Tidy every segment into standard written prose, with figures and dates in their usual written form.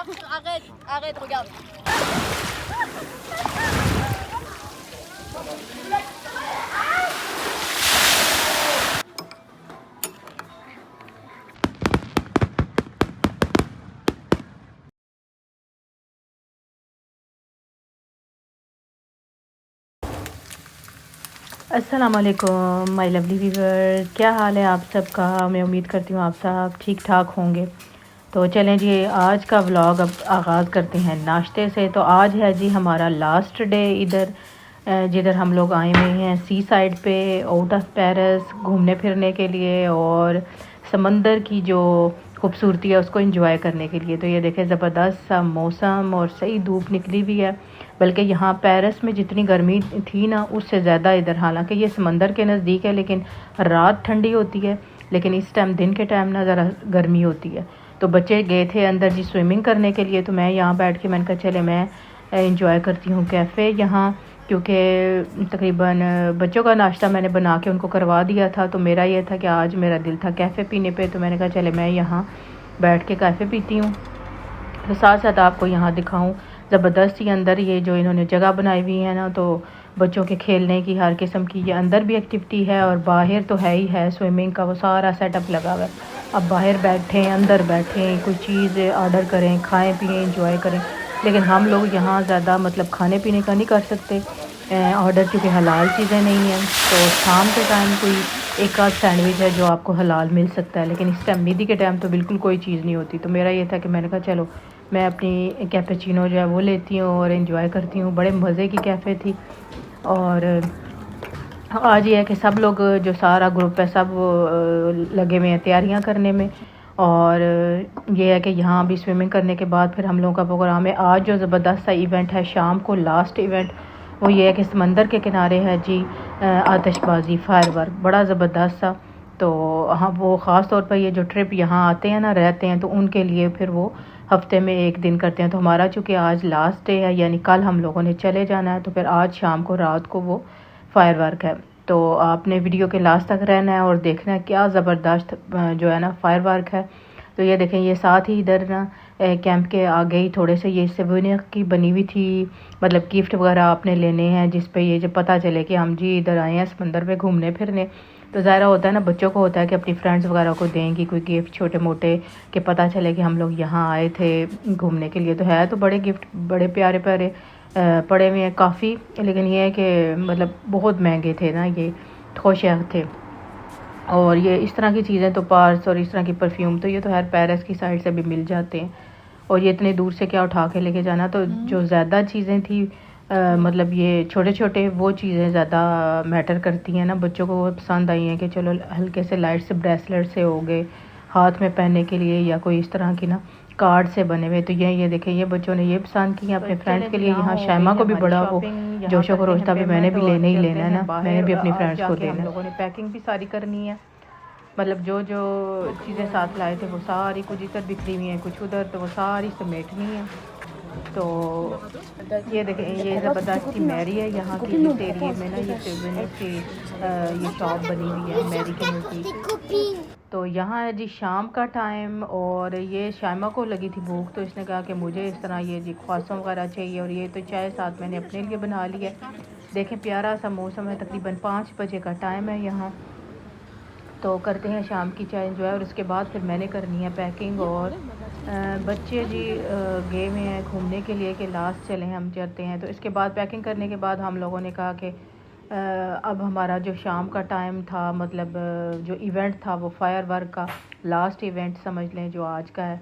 Arrête, regarde. अस्सलामुअलैकुम my lovely viewer, क्या हाल है आप सबका। मैं उम्मीद करती हूँ आप सब ठीक ठाक होंगे। तो चलें जी, आज का व्लॉग अब आगाज़ करते हैं नाश्ते से। तो आज है जी हमारा लास्ट डे इधर जिधर हम लोग आए हुए हैं सी साइड पे, आउट ऑफ पेरिस घूमने फिरने के लिए और समंदर की जो खूबसूरती है उसको एंजॉय करने के लिए। तो ये देखें ज़बरदस्त सा मौसम और सही धूप निकली हुई है। बल्कि यहाँ पेरिस में जितनी गर्मी थी ना उससे ज़्यादा इधर, हालांकि ये समंदर के नज़दीक है लेकिन रात ठंडी होती है, लेकिन इस टाइम दिन के टाइम ना ज़रा गर्मी होती है। तो बच्चे गए थे अंदर जी स्विमिंग करने के लिए, तो मैं यहाँ बैठ के मैंने कहा चले मैं इंजॉय करती हूँ कैफ़े यहाँ, क्योंकि तकरीबन बच्चों का नाश्ता मैंने बना के उनको करवा दिया था। तो मेरा ये था कि आज मेरा दिल था कैफ़े पीने पे, तो मैंने कहा चले मैं यहाँ बैठ के कैफ़े पीती हूँ। तो साथ साथ आपको यहाँ दिखाऊं ज़बरदस्त ही अंदर ये जो इन्होंने जगह बनाई हुई है ना, तो बच्चों के खेलने की हर किस्म की ये अंदर भी एक्टिविटी है और बाहर तो है ही है, स्विमिंग का वो सारा सेटअप लगा हुआ है। अब बाहर बैठें अंदर बैठें कोई चीज़ ऑर्डर करें, खाएं पिएं इंजॉय करें। लेकिन हम लोग यहाँ ज़्यादा मतलब खाने पीने का नहीं कर सकते ऑर्डर, क्योंकि हलाल चीज़ें नहीं हैं। तो शाम के टाइम कोई एक आध सैंडविच है जो आपको हलाल मिल सकता है, लेकिन इस टाइम मीदी के टाइम तो बिल्कुल कोई चीज़ नहीं होती। तो मेरा ये था कि मैंने कहा चलो मैं अपनी कैपेचिनो जो है वो लेती हूँ और इन्जॉय करती हूँ। बड़े मज़े की कैफ़े थी। और आज ये है कि सब लोग जो सारा ग्रुप है सब लगे हुए हैं तैयारियाँ करने में। और ये है कि यहाँ भी स्विमिंग करने के बाद फिर हम लोगों का प्रोग्राम है आज जो ज़बरदस्त सा इवेंट है शाम को, लास्ट इवेंट वो ये है कि समंदर के किनारे है जी आतिशबाज़ी फायरवर्क, बड़ा ज़बरदस्त सा। तो हाँ वो ख़ास तौर पर ये जो ट्रिप यहाँ आते हैं ना रहते हैं, तो उनके लिए फिर वो हफ्ते में एक दिन करते हैं। तो हमारा चूँकि आज लास्ट डे है, यानी कल हम लोगों ने चले जाना है, तो फिर आज शाम को रात को वो फायरवर्क है। तो आपने वीडियो के लास्ट तक रहना है और देखना है क्या ज़बरदस्त जो है ना फायरवर्क है। तो ये देखें ये साथ ही इधर ना कैंप के आगे ही थोड़े से ये सिवोनियर की बनी हुई थी, मतलब गिफ्ट वगैरह आपने लेने हैं जिस पे ये जब पता चले कि हम जी इधर आए हैं समंदर पे घूमने फिरने। तो ज़ाहिर होता है ना बच्चों को होता है कि अपनी फ्रेंड्स वगैरह को देंगी कोई गिफ्ट छोटे मोटे, कि पता चले कि हम लोग यहाँ आए थे घूमने के लिए। तो है तो बड़े गिफ्ट बड़े प्यारे प्यारे पड़े हुए हैं काफ़ी, लेकिन ये है कि मतलब बहुत महंगे थे ना, ये खोशा थे। और ये इस तरह की चीज़ें तो पार्स और इस तरह की परफ्यूम तो ये तो हर पेरिस की साइड से भी मिल जाते हैं, और ये इतने दूर से क्या उठा के लेके जाना। तो जो ज़्यादा चीज़ें थी मतलब ये छोटे छोटे वो चीज़ें ज़्यादा मैटर करती हैं ना, बच्चों को वो पसंद आई हैं कि चलो हल्के से लाइट से ब्रेसलेट से हो गए हाथ में पहनने के लिए, या कोई इस तरह की ना कार्ड से बने हुए। तो ये देखें ये बच्चों ने ये पसंद किया अपने फ्रेंड्स के लिए। यहाँ शैमा को भी बड़ा वो जोशो खरोश था भी मैंने भी लेने ही लेना है ना, मैंने भी अपनी फ्रेंड्स को देना। हम लोगों ने पैकिंग भी सारी करनी है, मतलब जो जो चीज़ें साथ लाए थे वो सारी कुछ इधर बिखरी हुई हैं कुछ उधर, तो वो सारी समेटनी है। तो ये देखें ये ज़बरदस्त की मैरी है यहाँ की इस एरिए में ना, ये सिवनियर की ये शॉप बनी हुई है मैरी के नज़दीक। तो यहाँ है जी शाम का टाइम, और ये शामा को लगी थी भूख, तो इसने कहा कि मुझे इस तरह ये जी ख्वासों वगैरह चाहिए, और ये तो चाय साथ मैंने अपने लिए बना लिया। देखें प्यारा सा मौसम है, तकरीबन 5 बजे का टाइम है यहाँ। तो करते हैं शाम की चाय जो है, और उसके बाद फिर मैंने करनी है पैकिंग। और बच्चे जी गए हुए हैं घूमने के लिए कि लास्ट चलें हम चलते हैं। तो इसके बाद पैकिंग करने के बाद हम लोगों ने कहा कि अब हमारा जो शाम का टाइम था, मतलब जो इवेंट था वो फायरवर्क का लास्ट इवेंट समझ लें जो आज का है,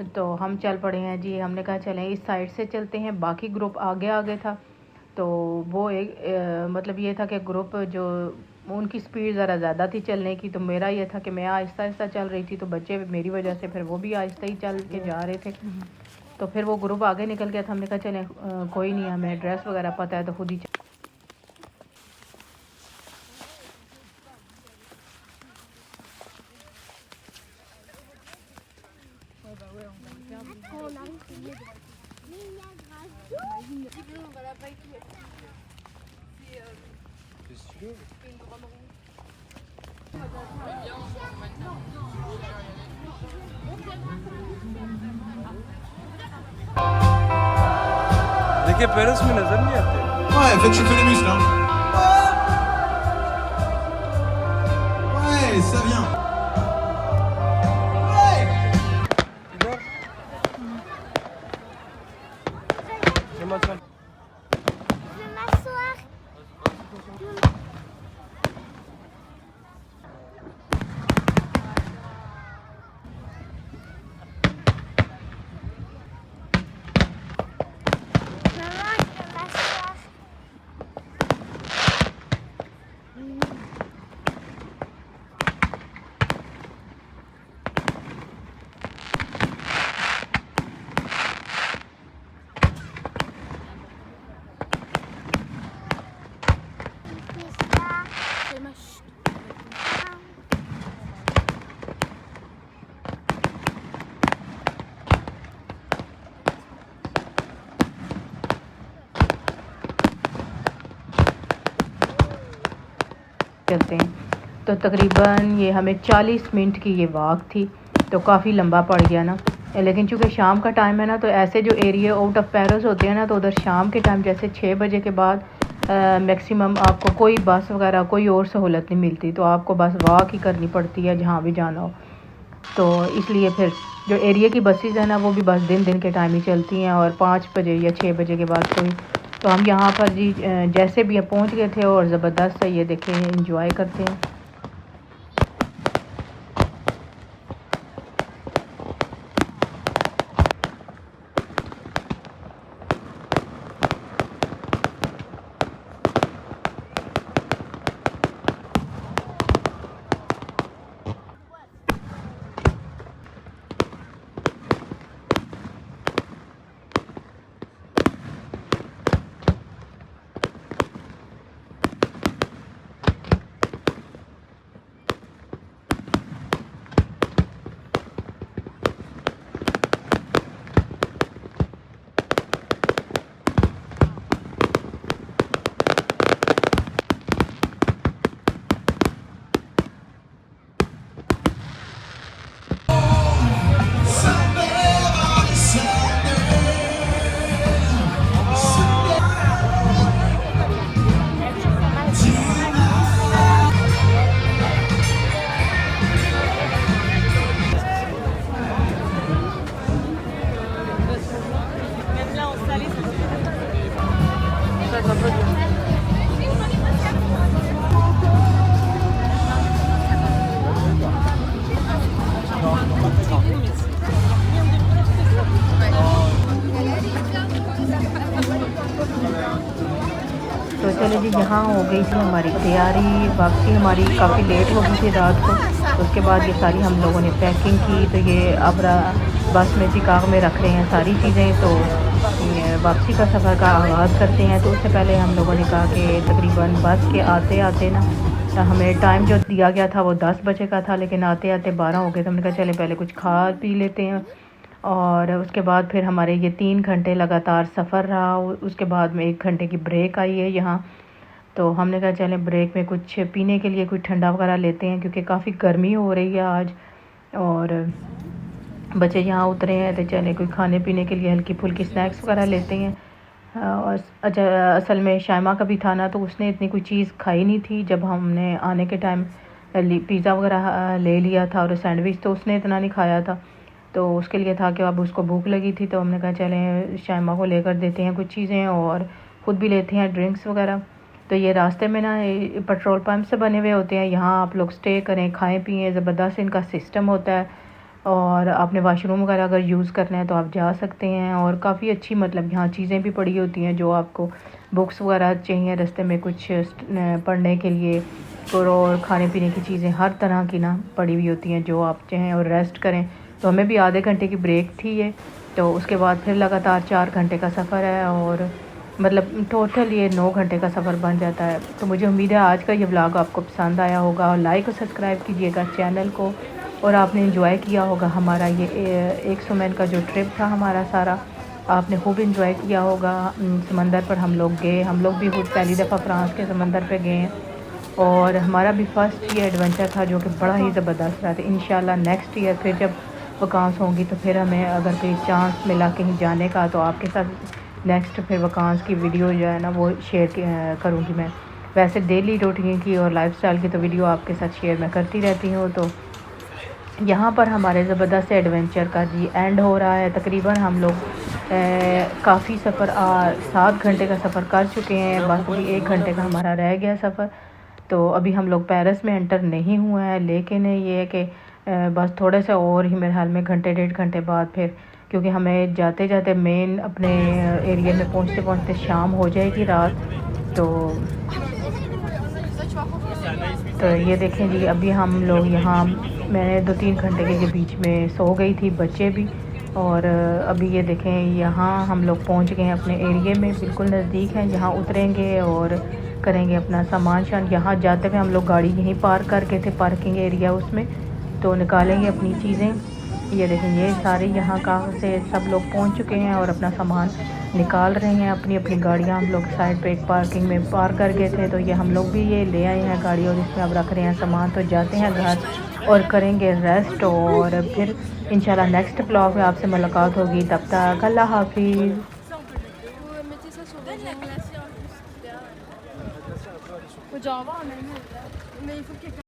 तो हम चल पड़े हैं जी। हमने कहा चलें इस साइड से चलते हैं, बाकी ग्रुप आगे आगे था। तो वो एक मतलब ये था कि ग्रुप जो उनकी स्पीड ज़रा ज़्यादा थी चलने की, तो मेरा ये था कि मैं आहिस्ता आहिस्ता चल रही थी, तो बच्चे मेरी वजह से फिर वो भी आहिस्ता ही चल के जा रहे थे। तो फिर वो ग्रुप आगे निकल गया था। हमने कहा चलें कोई नहीं, हमें ड्रेस वगैरह पता है तो खुद ही देखिए पेरिस में नजर नहीं आते। Ouais, fais chauffer les muscles, hein. Ouais, ça vient. Ouais. इधर चलो चल। Je veux m'asseoir. Maman, je veux m'asseoir. चलते हैं। तो तकरीबन ये हमें 40 मिनट की ये वॉक थी, तो काफ़ी लंबा पड़ गया ना। लेकिन चूँकि शाम का टाइम है ना, तो ऐसे जो एरिया आउट ऑफ पेरिस होते हैं ना, तो उधर शाम के टाइम जैसे 6 बजे के बाद मैक्सिमम आपको कोई बस वगैरह कोई और सहूलत नहीं मिलती, तो आपको बस वॉक ही करनी पड़ती है जहाँ भी जाना हो। तो इसलिए फिर जो एरिया की बसेस हैं ना, वो भी बस दिन के टाइम ही चलती हैं, और 5 बजे या 6 बजे के बाद कोई। तो हम यहाँ पर जी जैसे भी पहुँच गए थे, और ज़बरदस्त है ये देखें, इंजॉय करते हैं। तो चले जी, यहाँ हो गई थी हमारी तैयारी, वापसी हमारी काफ़ी लेट हो गई थी रात को। तो उसके बाद ये सारी हम लोगों ने पैकिंग की, तो ये अब बस में चिकागो में रख रहे हैं सारी चीज़ें। तो वापसी का सफ़र का आगाज़ करते हैं। तो उससे पहले हम लोगों ने कहा कि तकरीबन बस के आते आते ना, तो हमें टाइम जो दिया गया था वो 10 बजे का था, लेकिन आते आते 12 हो गए। तो हमने कहा चले पहले कुछ खा पी लेते हैं, और उसके बाद फिर हमारे ये 3 घंटे लगातार सफ़र रहा। उसके बाद में 1 घंटे की ब्रेक आई है यहाँ। तो हमने कहा चलें ब्रेक में कुछ पीने के लिए कुछ ठंडा वगैरह लेते हैं, क्योंकि काफ़ी गर्मी हो रही है आज, और बच्चे यहाँ उतरे हैं, तो चले कोई खाने पीने के लिए हल्की फुल्की स्नैक्स वगैरह लेते हैं। और अच्छा, असल में शाइमा का भी था ना, तो उसने इतनी कोई चीज़ खाई नहीं थी। जब हमने आने के टाइम पिज़्ज़ा वगैरह ले लिया था और सैंडविच, तो उसने इतना नहीं खाया था। तो उसके लिए था कि अब उसको भूख लगी थी, तो हमने कहा चलें शाइमा को लेकर देते हैं कुछ चीज़ें, और ख़ुद भी लेते हैं ड्रिंक्स वगैरह। तो ये रास्ते में ना पेट्रोल पंप से बने हुए होते हैं, यहाँ आप लोग स्टे करें, खाएं पिएँ, ज़बरदस्त इनका सिस्टम होता है। और आपने वाशरूम वगैरह अगर यूज़ करना है तो आप जा सकते हैं, और काफ़ी अच्छी मतलब यहाँ चीज़ें भी पड़ी होती हैं जो आपको बुक्स वगैरह चाहिए रास्ते में कुछ पढ़ने के लिए, और खाने पीने की चीज़ें हर तरह की ना पड़ी हुई होती हैं जो आप चाहें, और रेस्ट करें। तो हमें भी आधे घंटे की ब्रेक थी ये, तो उसके बाद फिर लगातार 4 घंटे का सफ़र है, और मतलब टोटल ये 9 घंटे का सफ़र बन जाता है। तो मुझे उम्मीद है आज का ये व्लॉग आपको पसंद आया होगा, और लाइक और सब्सक्राइब कीजिएगा चैनल को, और आपने एंजॉय किया होगा हमारा ये 100 मील का जो ट्रिप था हमारा सारा, आपने खूब एंजॉय किया होगा। समंदर पर हम लोग गए, हम लोग भी खुद पहली दफ़ा फ्रांस के समंदर पे गए हैं, और हमारा भी फर्स्ट ये एडवेंचर था जो कि बड़ा ही ज़बरदस्त रहा था। इंशाल्लाह नेक्स्ट ईयर फिर जब वकांस होंगी तो फिर हमें अगर कोई चांस मिला कहीं जाने का, तो आपके साथ नेक्स्ट फिर वकांस की वीडियो जो है ना वो शेयर करूँगी मैं। वैसे डेली रूटीन की और लाइफस्टाइल की तो वीडियो आपके साथ शेयर मैं करती रहती हूँ। तो यहाँ पर हमारे ज़बरदस्त एडवेंचर का जी एंड हो रहा है। तकरीबन हम लोग काफ़ी सफ़र 7 घंटे का सफ़र कर चुके हैं, बस अभी 1 घंटे का हमारा रह गया सफ़र। तो अभी हम लोग पेरिस में एंटर नहीं हुए हैं, लेकिन ये है कि बस थोड़े से और ही मेरे ख्याल में घंटे 1.5 घंटे बाद फिर, क्योंकि हमें जाते जाते मेन अपने एरिया में पहुँचते पहुँचते शाम हो जाएगी रात। तो ये देखें जी, अभी हम लोग यहाँ मैंने 2-3 घंटे के बीच में सो गई थी, बच्चे भी। और अभी ये देखें यहाँ हम लोग पहुँच गए हैं अपने एरिया में, बिल्कुल नज़दीक हैं। यहाँ उतरेंगे और करेंगे अपना सामान शान। यहाँ जाते हुए हम लोग गाड़ी यहीं पार्क करके थे, पार्किंग एरिया उसमें, तो निकालेंगे अपनी चीज़ें। ये देखें ये सारे यहाँ कहाँ से सब लोग पहुँच चुके हैं और अपना सामान निकाल रहे हैं। अपनी अपनी गाड़ियाँ हम लोग साइड पे एक पार्किंग में पार्क कर गए थे, तो ये हम लोग भी ये ले आए हैं गाड़ी और इसमें अब रख रहे हैं सामान। तो जाते हैं घर और करेंगे रेस्ट, और फिर इंशाल्लाह नेक्स्ट ब्लॉग में आपसे मुलाकात होगी। तब तक अल्लाह हाफिज़। Java, mais il faut que quelqu'un